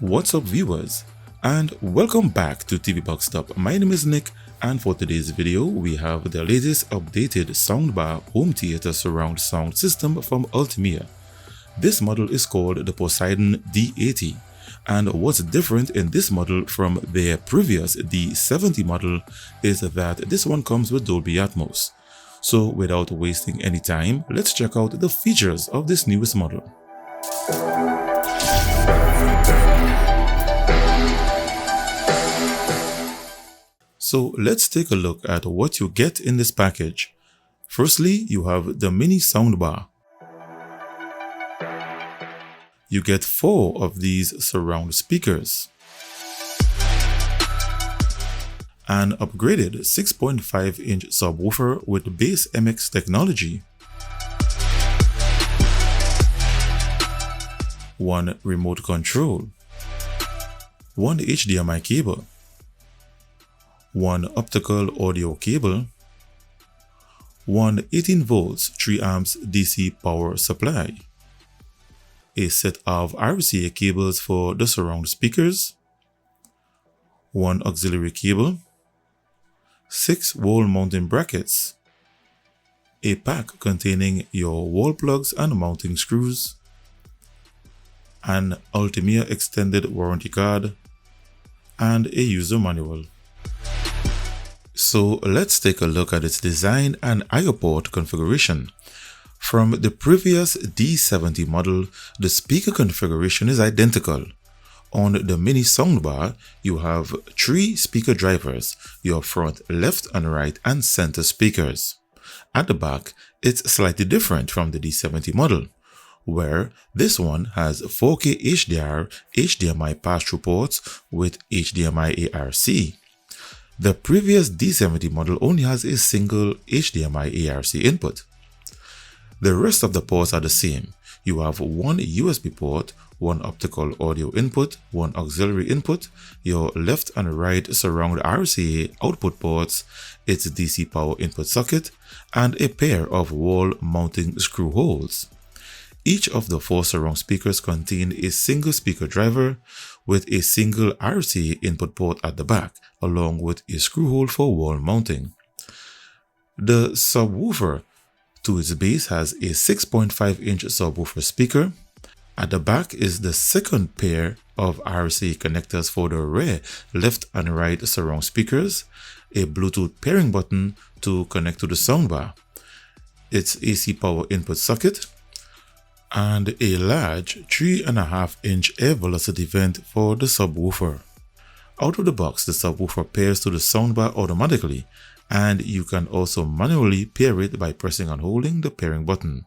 What's up viewers, and welcome back to TV Box Stop. My name is Nick, and for today's video we have the latest updated soundbar home theater surround sound system from Ultimea. This model is called the Poseidon D80, and what's different in this model from their previous D70 model is that this one comes with Dolby Atmos. So without wasting any time, let's check out the features of this newest model. So let's take a look at what you get in this package. Firstly, you have the mini soundbar. You get 4 of these surround speakers, an upgraded 6.5-inch subwoofer with bass MX technology, 1 remote control, 1 HDMI cable, 1 optical audio cable, 1 18 volts 3 amps DC power supply, a set of RCA cables for the surround speakers, 1 auxiliary cable, 6 wall mounting brackets, a pack containing your wall plugs and mounting screws, an Ultimea extended warranty card, and a user manual. So let's take a look at its design and I/O port configuration. From the previous D70 model, the speaker configuration is identical. On the mini soundbar, you have 3 speaker drivers, your front left and right and center speakers. At the back, it's slightly different from the D70 model, where this one has 4K HDR HDMI pass-through ports with HDMI ARC. The previous D70 model only has a single HDMI ARC input. The rest of the ports are the same. You have 1 USB port, 1 optical audio input, 1 auxiliary input, your left and right surround RCA output ports, its DC power input socket, and a pair of wall mounting screw holes. Each of the 4 surround speakers contain a single speaker driver with a single RCA input port at the back, along with a screw hole for wall mounting. The subwoofer to its base has a 6.5-inch subwoofer speaker. At the back is the second pair of RCA connectors for the rear left and right surround speakers, a Bluetooth pairing button to connect to the soundbar, its AC power input socket, and a large 3.5-inch air velocity vent for the subwoofer. Out of the box, the subwoofer pairs to the soundbar automatically, and you can also manually pair it by pressing and holding the pairing button.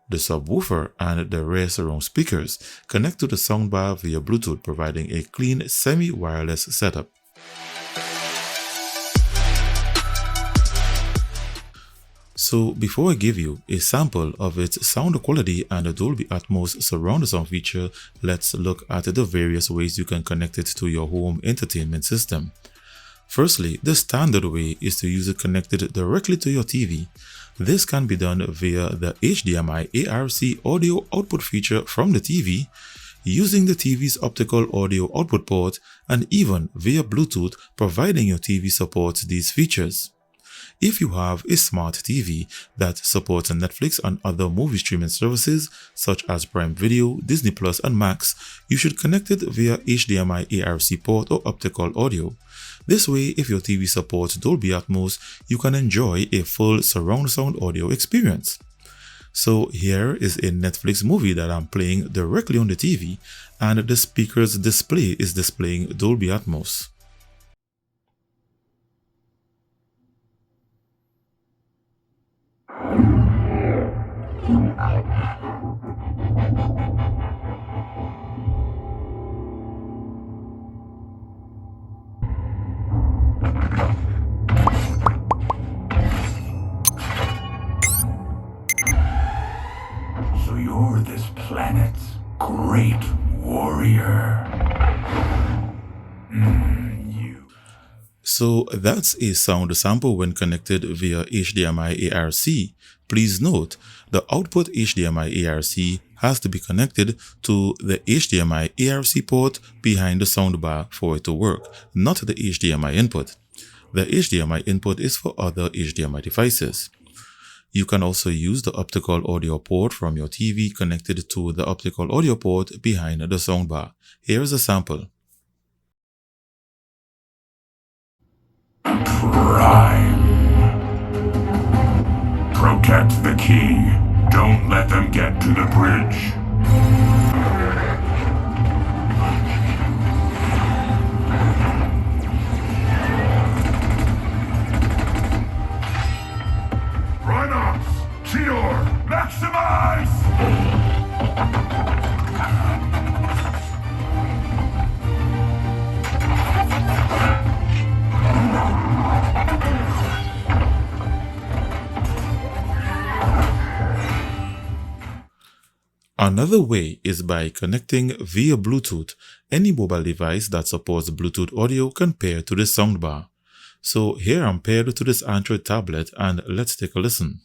The subwoofer and the rear surround speakers connect to the soundbar via Bluetooth, providing a clean semi-wireless setup. So before I give you a sample of its sound quality and the Dolby Atmos surround sound feature, let's look at the various ways you can connect it to your home entertainment system. Firstly, the standard way is to use it connected directly to your TV. This can be done via the HDMI ARC audio output feature from the TV, using the TV's optical audio output port, and even via Bluetooth, providing your TV supports these features. If you have a smart TV that supports Netflix and other movie streaming services such as Prime Video, Disney Plus, and Max, you should connect it via HDMI ARC port or optical audio. This way, if your TV supports Dolby Atmos, you can enjoy a full surround sound audio experience. So here is a Netflix movie that I'm playing directly on the TV, and the speaker's display is displaying Dolby Atmos. So you're this planet's great warrior. So that's a sound sample when connected via HDMI ARC Please note, the output HDMI ARC has to be connected to the HDMI ARC port behind the soundbar for it to work, not the HDMI input. The HDMI input is for other HDMI devices. You can also use the optical audio port from your TV connected to the optical audio port behind the soundbar. Here is a sample. Prime. Protect the king. Don't let them get to the bridge. Rhinox! Cheetor! Maximize! Another way is by connecting via Bluetooth. Any mobile device that supports Bluetooth audio can pair to this soundbar. So here I'm paired to this Android tablet and let's take a listen.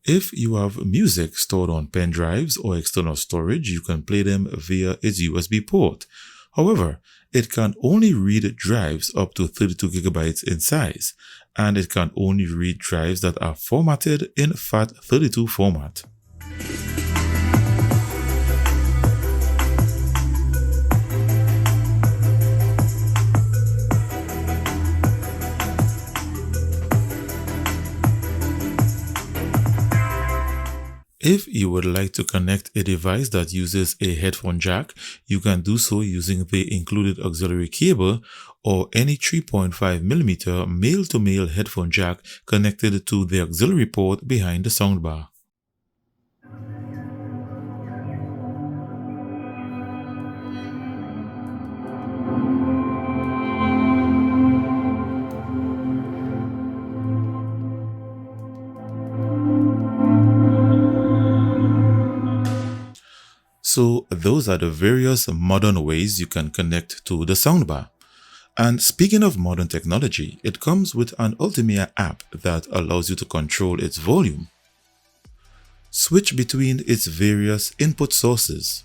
If you have music stored on pen drives or external storage, you can play them via its USB port. However, it can only read drives up to 32 gigabytes in size, and it can only read drives that are formatted in FAT32 format. If you would like to connect a device that uses a headphone jack, you can do so using the included auxiliary cable or any 3.5mm male-to-male headphone jack connected to the auxiliary port behind the soundbar. So those are the various modern ways you can connect to the soundbar. And speaking of modern technology, it comes with an Ultimea app that allows you to control its volume, switch between its various input sources.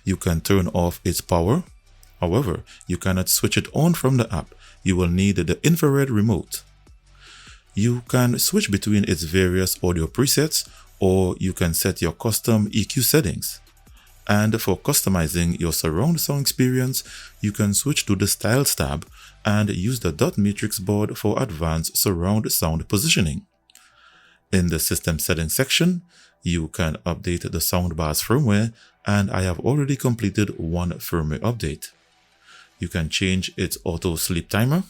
You can turn off its power. However, you cannot switch it on from the app. You will need the infrared remote. You can switch between its various audio presets, or you can set your custom EQ settings. And for customizing your surround sound experience, you can switch to the Styles tab and use the dot matrix board for advanced surround sound positioning. In the system settings section, you can update the soundbar's firmware, and I have already completed one firmware update. You can change its auto sleep timer,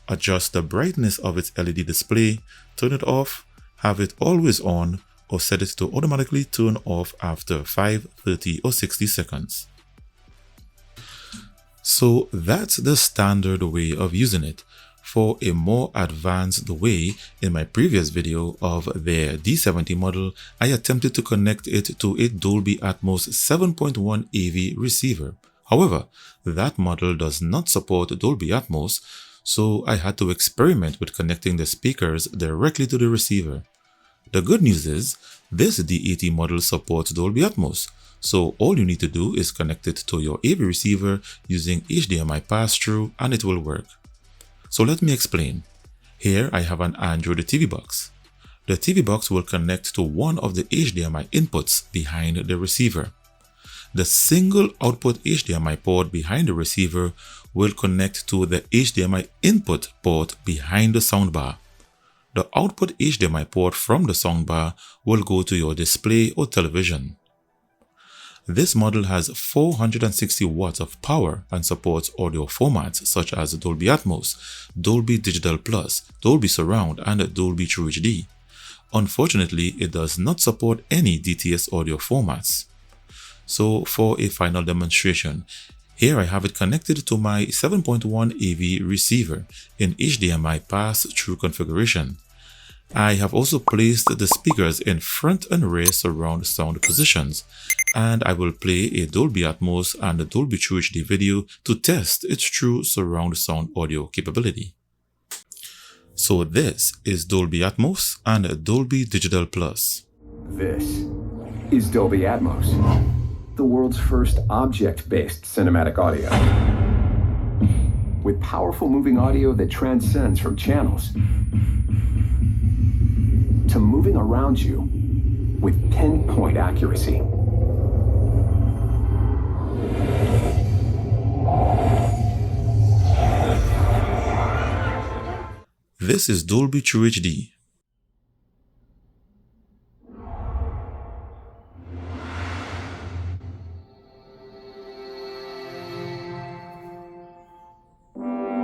adjust the brightness of its LED display, turn it off, have it always on, or set it to automatically turn off after 5, 30 or 60 seconds. So that's the standard way of using it. For a more advanced way, in my previous video of their D70 model, I attempted to connect it to a Dolby Atmos 7.1 AV receiver. However, that model does not support Dolby Atmos, so I had to experiment with connecting the speakers directly to the receiver. The good news is, this D80 model supports Dolby Atmos, so all you need to do is connect it to your AV receiver using HDMI pass-through and it will work. So let me explain. Here I have an Android TV box. The TV box will connect to one of the HDMI inputs behind the receiver. The single output HDMI port behind the receiver will connect to the HDMI input port behind the soundbar. The output HDMI port from the soundbar will go to your display or television. This model has 460 watts of power and supports audio formats such as Dolby Atmos, Dolby Digital Plus, Dolby Surround, and Dolby True HD. Unfortunately, it does not support any DTS audio formats. So for a final demonstration, Here I have it connected to my 7.1 AV receiver in HDMI pass-through configuration. I have also placed the speakers in front and rear surround sound positions, and I will play a Dolby Atmos and a Dolby True HD video to test its true surround sound audio capability. So this is Dolby Atmos and Dolby Digital Plus. This is Dolby Atmos, the world's first object-based cinematic audio. With powerful moving audio that transcends from channels to moving around you with pinpoint accuracy. This is Dolby True HD.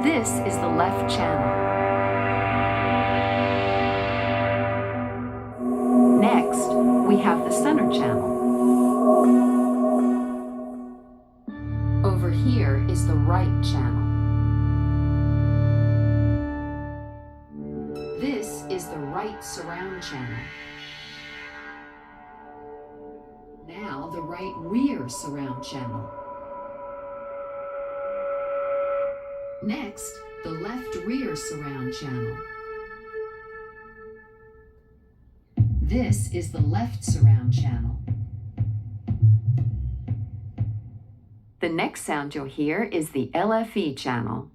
This is the left channel. Next, we have the center channel. Over here is the right channel. This is the right surround channel. Now the right rear surround channel. Next, the left rear surround channel. This is the left surround channel. The next sound you'll hear is the LFE channel.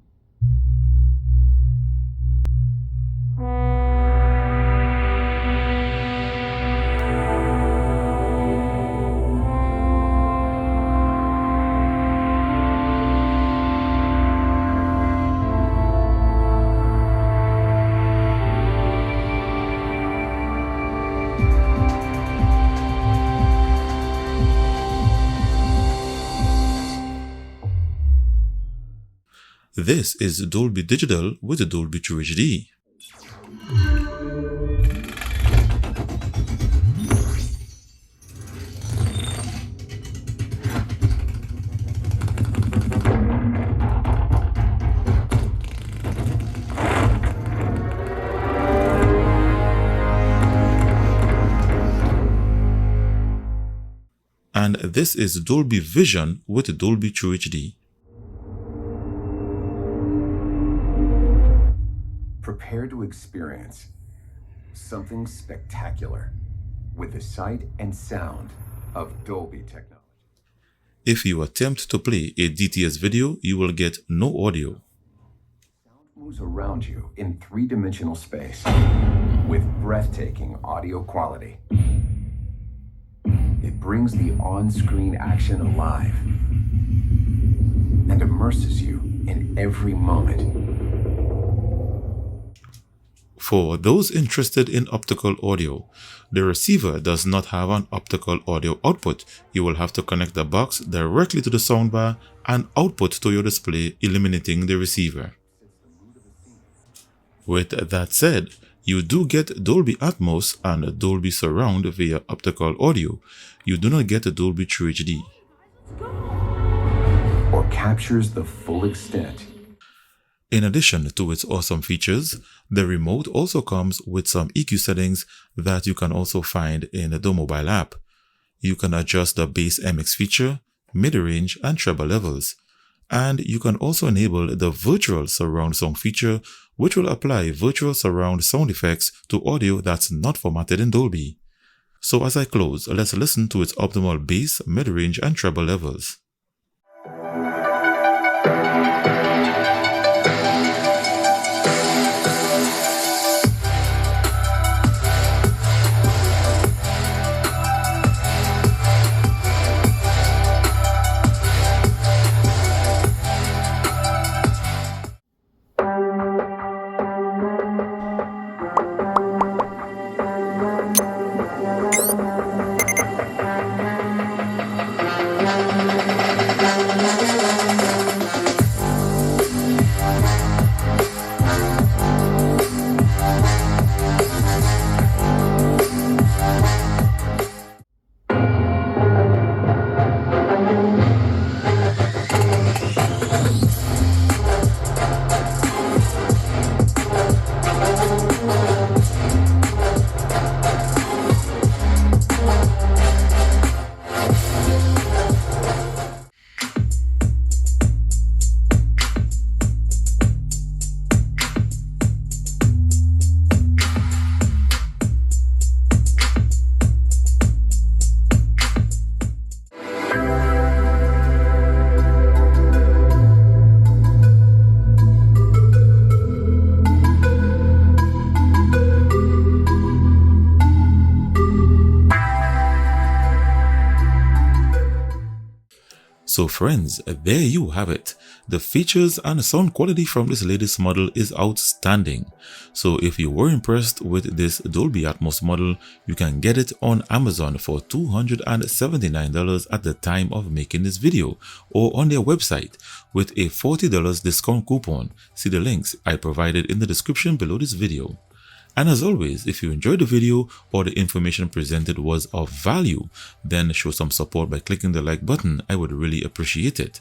This is Dolby Digital with the Dolby True HD. And this is Dolby Vision with the Dolby True HD. Prepare to experience something spectacular with the sight and sound of Dolby technology. If you attempt to play a DTS video, you will get no audio. Sound moves around you in three-dimensional space with breathtaking audio quality. It brings the on-screen action alive and immerses you in every moment. For those interested in optical audio, the receiver does not have an optical audio output. You will have to connect the box directly to the soundbar and output to your display, eliminating the receiver. With that said, you do get Dolby Atmos and Dolby Surround via optical audio. You do not get a Dolby True HD. Or captures the full extent. In addition to its awesome features, the remote also comes with some EQ settings that you can also find in the mobile app. You can adjust the bass MX feature, mid-range and treble levels. And you can also enable the virtual surround sound feature, which will apply virtual surround sound effects to audio that's not formatted in Dolby. So as I close, let's listen to its optimal bass, mid-range and treble levels. Thank you. So friends, there you have it. The features and sound quality from this latest model is outstanding. So if you were impressed with this Dolby Atmos model, you can get it on Amazon for $279 at the time of making this video, or on their website with a $40 discount coupon. See the links I provided in the description below this video. And as always, if you enjoyed the video or the information presented was of value, then show some support by clicking the like button. I would really appreciate it.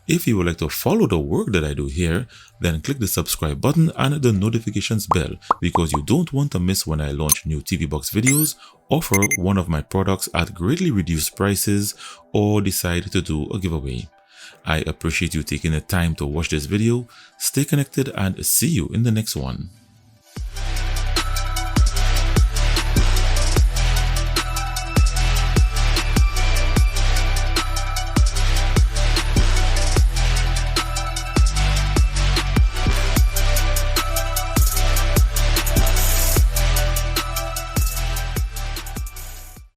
If you would like to follow the work that I do here, then click the subscribe button and the notifications bell, because you don't want to miss when I launch new TV box videos, offer one of my products at greatly reduced prices, or decide to do a giveaway. I appreciate you taking the time to watch this video. Stay connected and see you in the next one.